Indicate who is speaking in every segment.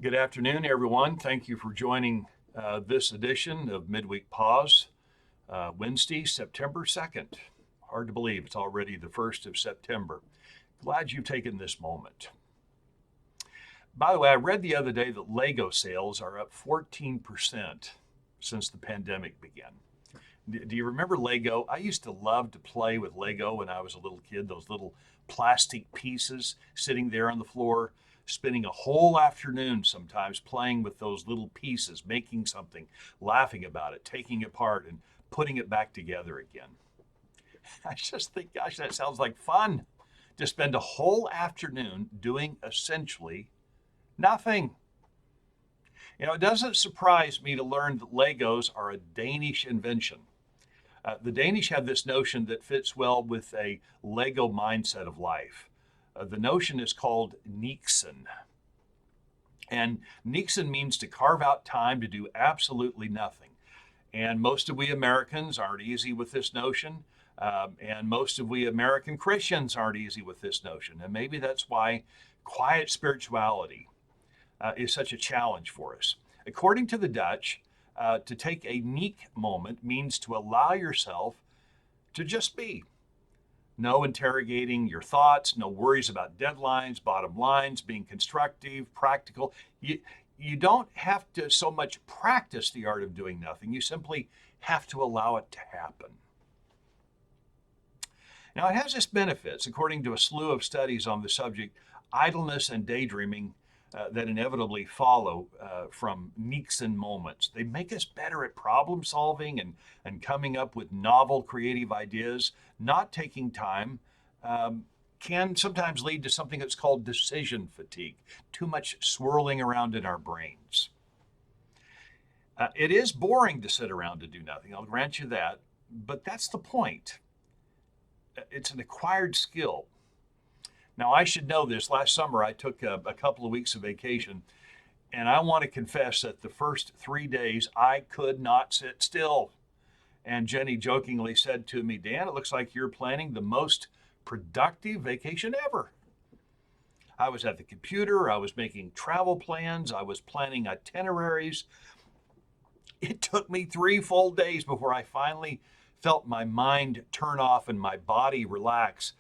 Speaker 1: Good afternoon, everyone. Thank you for joining this edition of Midweek Pause, Wednesday, September 2nd. Hard to believe it's already the 1st of September. Glad you've taken this moment. By the way, I read the other day that Lego sales are up 14% since the pandemic began. Do you remember Lego? I used to love to play with Lego when I was a little kid, those little plastic pieces sitting there on the floor, spending a whole afternoon sometimes playing with those little pieces, making something, laughing about it, taking it apart and putting it back together again. I just think, gosh, that sounds like fun to spend a whole afternoon doing essentially nothing. It doesn't surprise me to learn that Legos are a Danish invention. The Danish have this notion that fits well with a Lego mindset of life. The notion is called Niksen. And Niksen means to carve out time to do absolutely nothing. And most of we Americans aren't easy with this notion. And most of we American Christians aren't easy with this notion. And maybe that's why quiet spirituality is such a challenge for us. According to the Dutch, to take a Nik moment means to allow yourself to just be. No interrogating your thoughts, no worries about deadlines, bottom lines, being constructive, practical. You don't have to so much practice the art of doing nothing. You simply have to allow it to happen. Now, it has its benefits, according to a slew of studies on the subject, idleness and daydreaming that inevitably follow from Niksen moments. They make us better at problem solving and coming up with novel creative ideas. Not taking time can sometimes lead to something that's called decision fatigue, too much swirling around in our brains. It is boring to sit around and do nothing, I'll grant you that, but that's the point. It's an acquired skill. Now, I should know this. Last summer, I took a couple of weeks of vacation, and I want to confess that the first 3 days, I could not sit still. And Jenny jokingly said to me, Dan, it looks like you're planning the most productive vacation ever. I was at the computer, I was making travel plans, I was planning itineraries. It took me 3 full days before I finally felt my mind turn off and my body relax.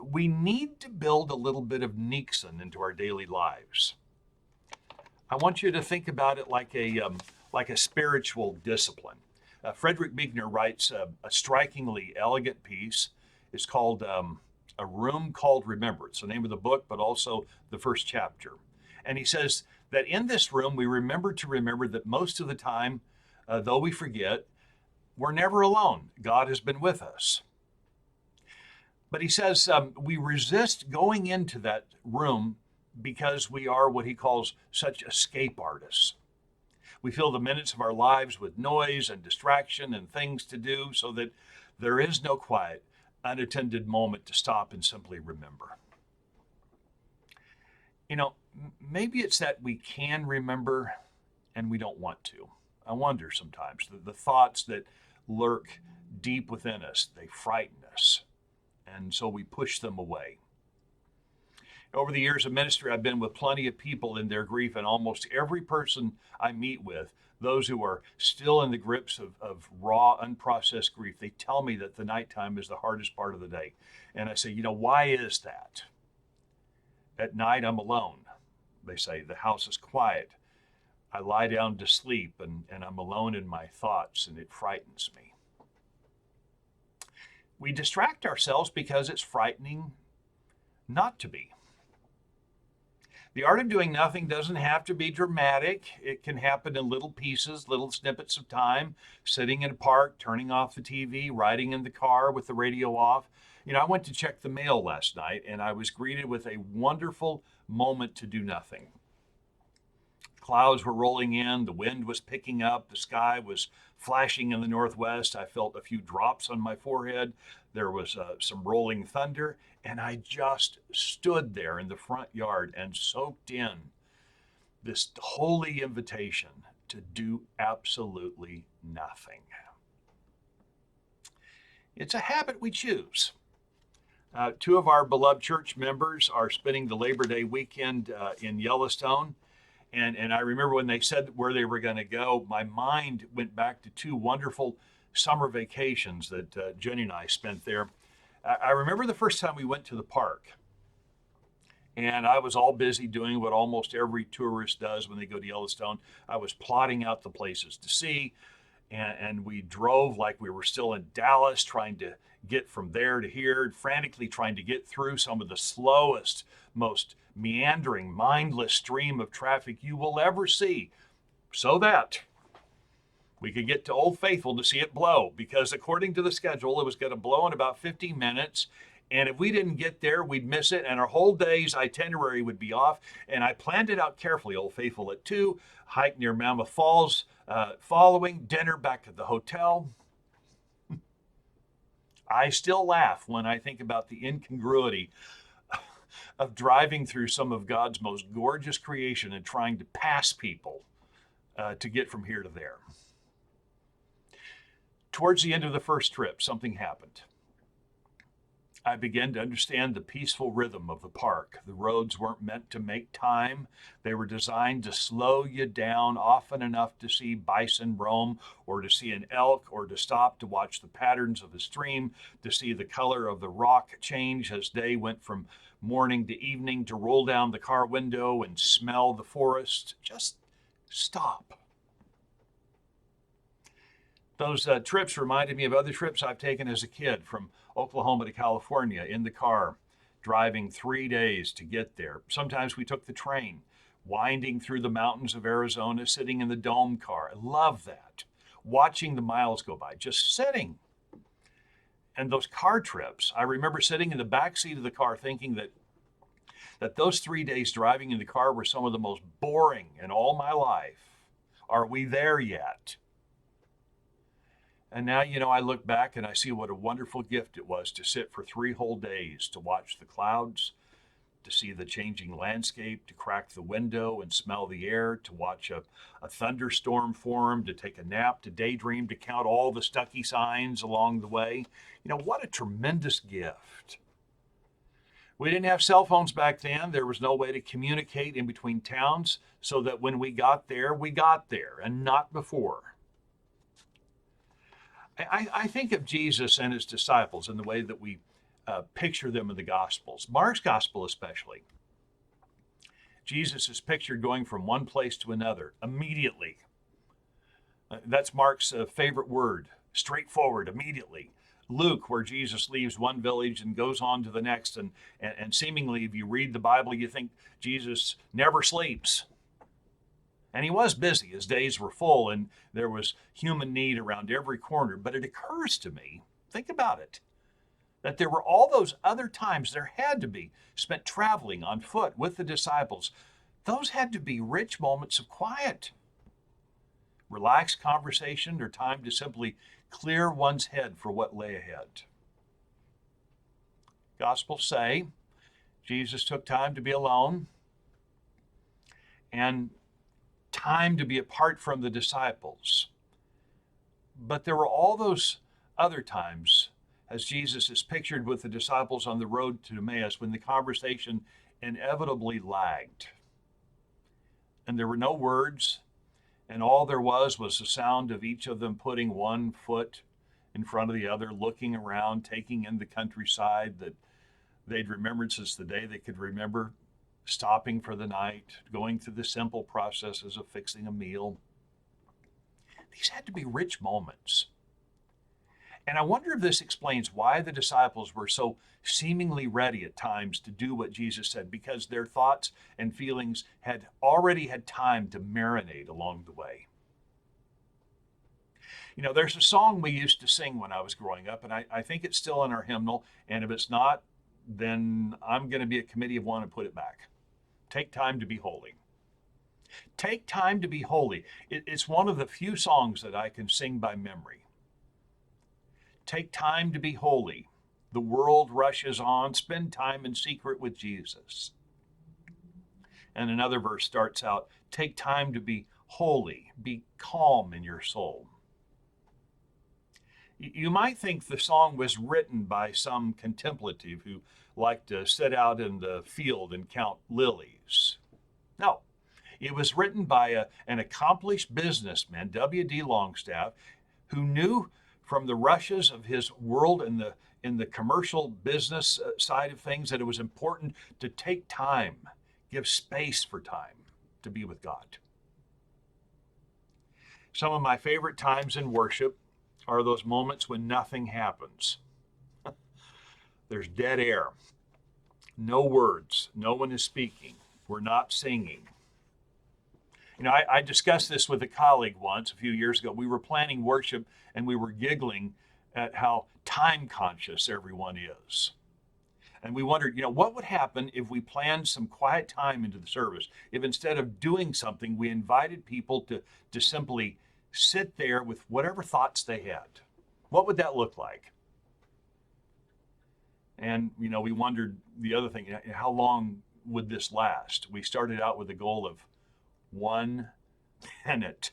Speaker 1: We need to build a little bit of Niksen into our daily lives. I want you to think about it like a spiritual discipline. Frederick Buechner writes a strikingly elegant piece. It's called A Room Called Remembrance, the name of the book, but also the first chapter. And he says that in this room, we remember that most of the time, though we forget, we're never alone. God has been with us. But he says we resist going into that room because we are what he calls such escape artists. We fill the minutes of our lives with noise and distraction and things to do so that there is no quiet, unattended moment to stop and simply remember. Maybe it's that we can remember and we don't want to. I wonder sometimes the thoughts that lurk deep within us, they frighten us. And so we push them away. Over the years of ministry, I've been with plenty of people in their grief, and almost every person I meet with, those who are still in the grips of raw, unprocessed grief, they tell me that the nighttime is the hardest part of the day. And I say, why is that? At night, I'm alone. They say, the house is quiet. I lie down to sleep, and I'm alone in my thoughts, and it frightens me. We distract ourselves because it's frightening not to be. The art of doing nothing doesn't have to be dramatic. It can happen in little pieces, little snippets of time, sitting in a park, turning off the TV, riding in the car with the radio off. I went to check the mail last night, and I was greeted with a wonderful moment to do nothing. Clouds were rolling in, the wind was picking up, the sky was flashing in the northwest. I felt a few drops on my forehead. There was some rolling thunder, and I just stood there in the front yard and soaked in this holy invitation to do absolutely nothing. It's a habit we choose. Two of our beloved church members are spending the Labor Day weekend in Yellowstone. And I remember when they said where they were going to go, my mind went back to two wonderful summer vacations that Jenny and I spent there. I remember the first time we went to the park, and I was all busy doing what almost every tourist does when they go to Yellowstone. I was plotting out the places to see, and we drove like we were still in Dallas, trying to get from there to here, frantically trying to get through some of the slowest, most meandering, mindless stream of traffic you will ever see, so that we could get to Old Faithful to see it blow, because according to the schedule, it was going to blow in about 50 minutes. And if we didn't get there, we'd miss it, and our whole day's itinerary would be off. And I planned it out carefully. Old Faithful at 2, hike near Mammoth Falls, following, dinner back at the hotel. I still laugh when I think about the incongruity of driving through some of God's most gorgeous creation and trying to pass people to get from here to there. Towards the end of the first trip, something happened. I began to understand the peaceful rhythm of the park. The roads weren't meant to make time. They were designed to slow you down often enough to see bison roam, or to see an elk, or to stop to watch the patterns of the stream, to see the color of the rock change as day went from morning to evening, to roll down the car window and smell the forest. Just stop. Those trips reminded me of other trips I've taken as a kid, from Oklahoma to California in the car, driving 3 days to get there. Sometimes we took the train, winding through the mountains of Arizona, sitting in the dome car. I love that. Watching the miles go by, just sitting. And those car trips, I remember sitting in the back seat of the car thinking that those 3 days driving in the car were some of the most boring in all my life. Are we there yet? And now, I look back and I see what a wonderful gift it was to sit for 3 whole days, to watch the clouds, to see the changing landscape, to crack the window and smell the air, to watch a thunderstorm form, to take a nap, to daydream, to count all the Stucky signs along the way. What a tremendous gift. We didn't have cell phones back then. There was no way to communicate in between towns, so that when we got there, and not before. I think of Jesus and his disciples in the way that we picture them in the Gospels, Mark's Gospel especially. Jesus is pictured going from one place to another immediately. That's Mark's favorite word, straightforward, immediately. Luke, where Jesus leaves one village and goes on to the next, and seemingly, if you read the Bible, you think Jesus never sleeps. And he was busy. His days were full, and there was human need around every corner. But it occurs to me, think about it, that there were all those other times there had to be spent traveling on foot with the disciples. Those had to be rich moments of quiet, relaxed conversation, or time to simply clear one's head for what lay ahead. Gospels say Jesus took time to be alone, and time to be apart from the disciples. But there were all those other times, as Jesus is pictured with the disciples on the road to Emmaus, when the conversation inevitably lagged. And there were no words, and all there was the sound of each of them putting one foot in front of the other, looking around, taking in the countryside that they'd remembered since the day they could remember, stopping for the night, going through the simple processes of fixing a meal. These had to be rich moments. And I wonder if this explains why the disciples were so seemingly ready at times to do what Jesus said, because their thoughts and feelings had already had time to marinate along the way. There's a song we used to sing when I was growing up, and I think it's still in our hymnal, and if it's not, then I'm going to be a committee of one and put it back. Take time to be holy. Take time to be holy. It's one of the few songs that I can sing by memory. Take time to be holy. The world rushes on. Spend time in secret with Jesus. And another verse starts out, take time to be holy. Be calm in your soul. You might think the song was written by some contemplative who liked to sit out in the field and count lilies. No, It was written by an accomplished businessman, W.D. Longstaff, who knew from the rushes of his world in the commercial business side of things that it was important to take time, give space for time to be with God. Some of my favorite times in worship are those moments when nothing happens. There's dead air, no words, no one is speaking, we're not singing. You know, I discussed this with a colleague once a few years ago. We were planning worship and we were giggling at how time conscious everyone is. And we wondered, you know, what would happen if we planned some quiet time into the service? If instead of doing something, we invited people to simply sit there with whatever thoughts they had. What would that look like? And, you know, we wondered the other thing, how long would this last? We started out with a goal of 1 minute.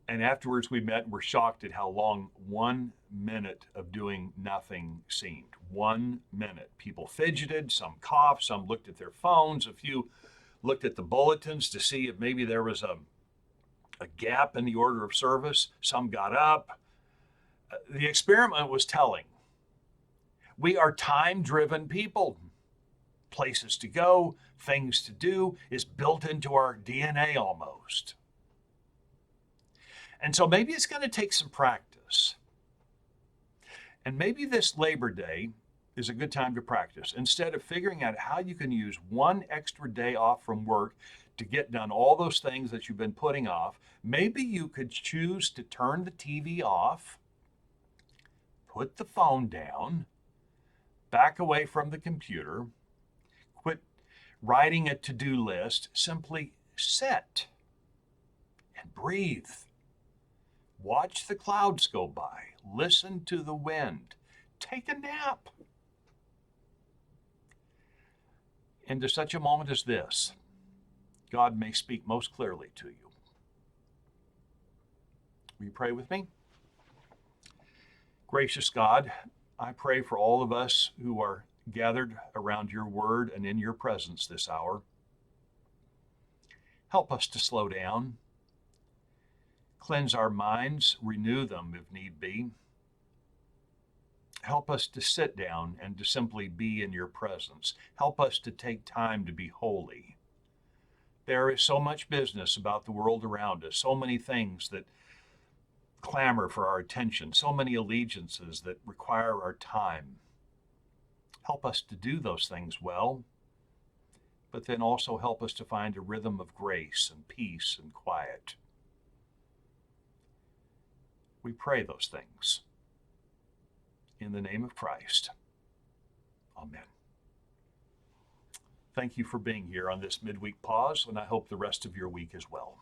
Speaker 1: And afterwards we met and were shocked at how long 1 minute of doing nothing seemed. 1 minute. People fidgeted, some coughed, some looked at their phones, a few looked at the bulletins to see if maybe there was a gap in the order of service. Some got up. The experiment was telling. We are time-driven people. Places to go, things to do is built into our DNA almost. And so maybe it's going to take some practice. And maybe this Labor Day is a good time to practice. Instead of figuring out how you can use one extra day off from work to get done all those things that you've been putting off, maybe you could choose to turn the TV off, put the phone down, back away from the computer, quit writing a to-do list, simply sit and breathe. Watch the clouds go by, listen to the wind, take a nap. Into such a moment as this, God may speak most clearly to you. Will you pray with me? Gracious God, I pray for all of us who are gathered around your word and in your presence this hour. Help us to slow down, cleanse our minds, renew them if need be. Help us to sit down and to simply be in your presence. Help us to take time to be holy. There is so much business about the world around us, so many things that clamor for our attention, so many allegiances that require our time. Help us to do those things well, but then also help us to find a rhythm of grace and peace and quiet. We pray those things in the name of Christ. Amen. Thank you for being here on this midweek pause, and I hope the rest of your week as well.